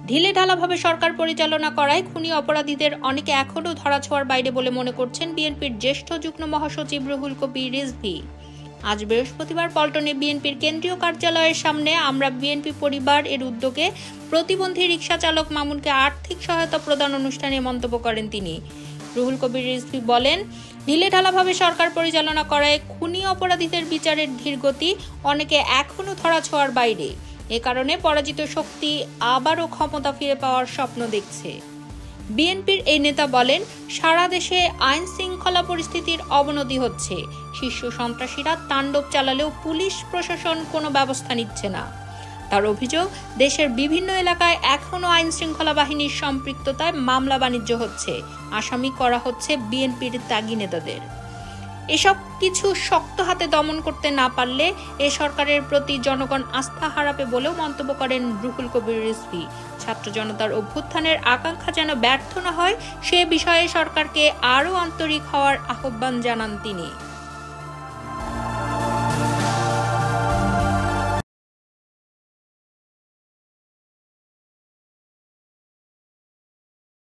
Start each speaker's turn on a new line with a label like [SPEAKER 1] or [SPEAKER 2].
[SPEAKER 1] ঢিলেঢালাভাবে সরকার পরিচালনা করায় খুনি অপরাধীদের অনেকে এখনও ধরাছোঁয়ার বাইরে বলে মনে করছেন বিএনপির জ্যেষ্ঠ যুগ্ম মহাসচিব রুহুল কবির রিজভী। আজ বৃহস্পতিবার পল্টনে বিএনপির কেন্দ্রীয় কার্যালয়ের সামনে আমরা বিএনপি পরিবার এর উদ্যোগে প্রতিবন্ধী রিকশা চালক মামুনকে আর্থিক সহায়তা প্রদান অনুষ্ঠানে মন্তব্য করেন তিনি। রুহুল কবির রিজভী বলেন, ঢিলেঢালাভাবে সরকার পরিচালনা করায় খুনি অপরাধীদের বিচারের ধীরগতি অনেকে এখনও ধরাছোঁয়ার বাইরে। এ কারণে পরাজিত শক্তি আবারও ক্ষমতা ফিরে পাওয়ার স্বপ্ন দেখছে। বিএনপির এই নেতা বলেন, সারা দেশে আইন শৃঙ্খলা পরিস্থিতির অবনতি হচ্ছে। শীর্ষ সন্ত্রাসীরা তাণ্ডব চালালেও পুলিশ প্রশাসন কোনো ব্যবস্থা নিচ্ছে না। তার অভিযোগ, দেশের বিভিন্ন এলাকায় এখনও আইন শৃঙ্খলা বাহিনীর সম্পৃক্ততায় মামলা বাণিজ্য হচ্ছে, আসামি করা হচ্ছে বিএনপির ত্যাগী নেতাদের। এসব কিছু শক্ত হাতে দমন করতে না পারলে এ সরকারের প্রতি জনগণ আস্থা হারাবে বলেও মন্তব্য করেন রুহুল কবির রিজভী। ছাত্র জনতার অভ্যুত্থানের আকাঙ্ক্ষা যেন ব্যর্থ না হয় সে বিষয়ে সরকারকে আরও আন্তরিক হওয়ার আহ্বান জানান তিনি।